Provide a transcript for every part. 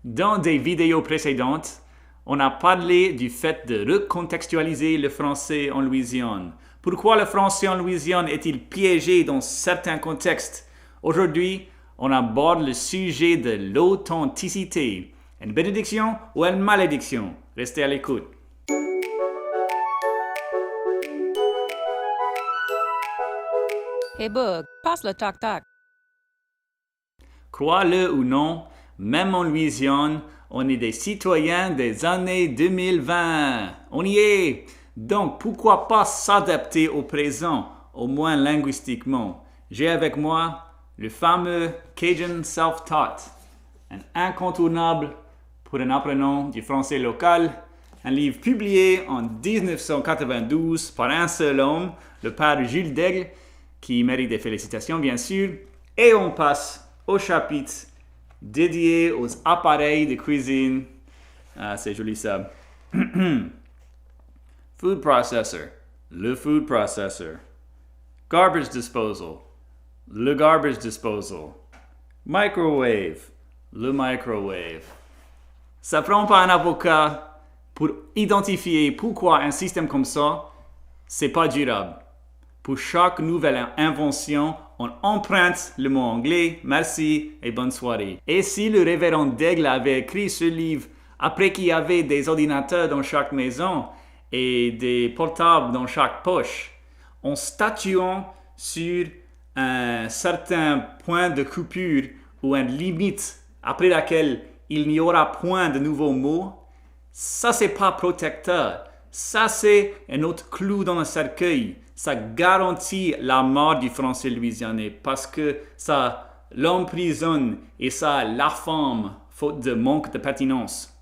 Dans des vidéos précédentes, on a parlé du fait de recontextualiser le français en Louisiane. Pourquoi le français en Louisiane est-il piégé dans certains contextes? Aujourd'hui, on aborde le sujet de l'authenticité. Une bénédiction ou une malédiction? Restez à l'écoute. Hey Bug, passe le toc-toc. Crois-le ou non, même en Louisiane, on est des citoyens des années 2020. On y est! Donc, pourquoi pas s'adapter au présent, au moins linguistiquement? J'ai avec moi le fameux Cajun Self-Taught, un incontournable pour un apprenant du français local, un livre publié en 1992 par un seul homme, le père Jules Daigle, qui mérite des félicitations bien sûr, et on passe au chapitre dédié aux appareils de cuisine. Ah, c'est joli ça. Food processor, le food processor. Garbage disposal, le garbage disposal. Microwave, le microwave. Ça prend pas un avocat pour identifier pourquoi un système comme ça, c'est pas durable. Pour chaque nouvelle invention, on emprunte le mot anglais, merci et bonne soirée. Et si le révérend Daigle avait écrit ce livre après qu'il y avait des ordinateurs dans chaque maison et des portables dans chaque poche, en statuant sur un certain point de coupure ou une limite après laquelle il n'y aura point de nouveaux mots, ça c'est pas protecteur. Ça c'est un autre clou dans le cercueil. Ça garantit la mort du français louisianais parce que ça l'emprisonne et ça l'affame faute de manque de pertinence.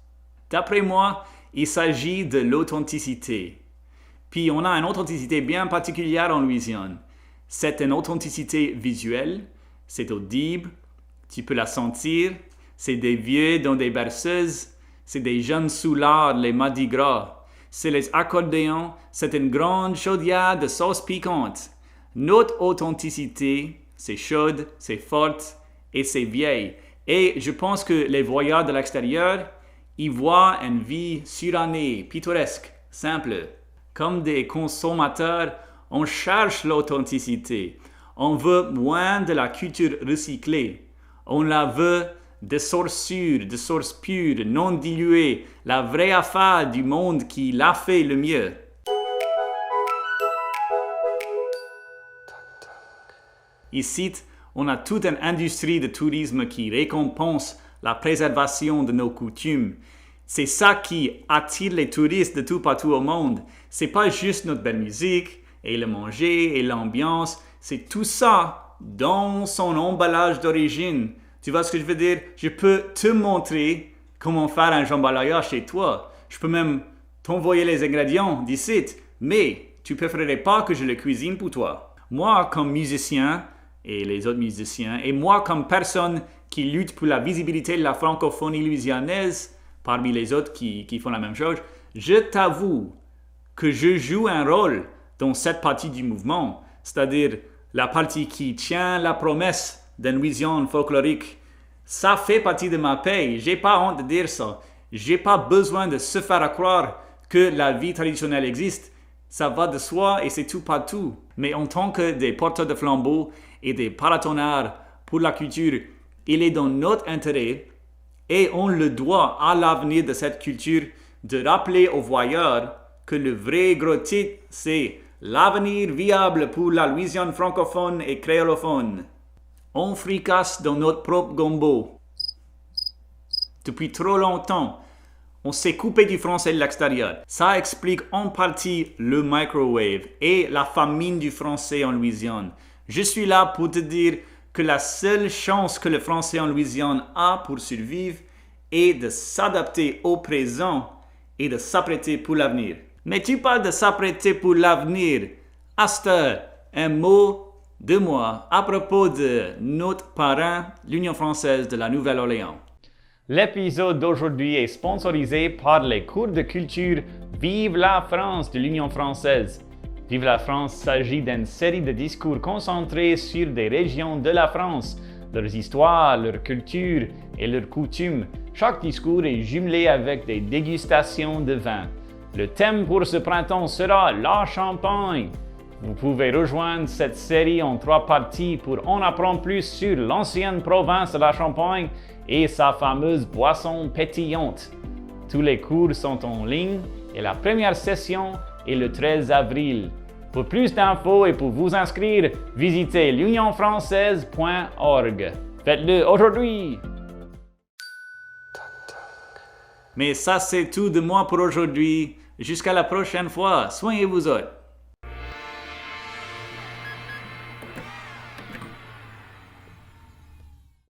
D'après moi, il s'agit de l'authenticité. Puis on a une authenticité bien particulière en Louisiane. C'est une authenticité visuelle, c'est audible, tu peux la sentir, c'est des vieux dans des berceuses, c'est des jeunes soulards, les Mardi Gras. C'est les accordéons, c'est une grande chaudière de sauce piquante. Notre authenticité, c'est chaude, c'est forte et c'est vieille. Et je pense que les voyageurs de l'extérieur, ils voient une vie surannée, pittoresque, simple. Comme des consommateurs, on cherche l'authenticité. On veut moins de la culture recyclée. On la veut de sources sûres, de sources pures, non diluées, la vraie affaire du monde qui l'a fait le mieux. Ici, on a toute une industrie de tourisme qui récompense la préservation de nos coutumes. C'est ça qui attire les touristes de tout partout au monde. C'est pas juste notre belle musique et le manger et l'ambiance, c'est tout ça dans son emballage d'origine. Tu vois ce que je veux dire? Je peux te montrer comment faire un jambalaya chez toi. Je peux même t'envoyer les ingrédients d'ici, mais tu préférerais pas que je le cuisine pour toi. Moi, comme musicien, et les autres musiciens, et moi, comme personne qui lutte pour la visibilité de la francophonie louisianaise, parmi les autres qui font la même chose, je t'avoue que je joue un rôle dans cette partie du mouvement, c'est-à-dire la partie qui tient la promesse d'une Louisiane folklorique. Ça fait partie de ma paye. J'ai pas honte de dire ça. J'ai pas besoin de se faire croire que la vie traditionnelle existe. Ça va de soi et c'est tout partout. Mais en tant que des porteurs de flambeaux et des paratonnerres pour la culture, il est dans notre intérêt et on le doit à l'avenir de cette culture de rappeler aux voyeurs que le vrai gros titre, c'est l'avenir viable pour la Louisiane francophone et créolophone. On fricasse dans notre propre gombo. Depuis trop longtemps, on s'est coupé du français de l'extérieur. Ça explique en partie le microwave et la famine du français en Louisiane. Je suis là pour te dire que la seule chance que le français en Louisiane a pour survivre est de s'adapter au présent et de s'apprêter pour l'avenir. Mais tu parles de s'apprêter pour l'avenir. Astor, un mot de moi à propos de notre parrain, l'Union française de la Nouvelle-Orléans. L'épisode d'aujourd'hui est sponsorisé par les cours de culture Vive la France de l'Union française. Vive la France s'agit d'une série de discours concentrés sur des régions de la France, leurs histoires, leur culture et leurs coutumes, Chaque discours est jumelé avec des dégustations de vin. Le thème pour ce printemps sera la Champagne. Vous pouvez rejoindre cette série en 3 parties pour en apprendre plus sur l'ancienne province de la Champagne et sa fameuse boisson pétillante. Tous les cours sont en ligne et la première session est le 13 avril. Pour plus d'infos et pour vous inscrire, visitez l'unionfrancaise.org. Faites-le aujourd'hui! Mais ça, c'est tout de moi pour aujourd'hui. Jusqu'à la prochaine fois. Soignez-vous autres.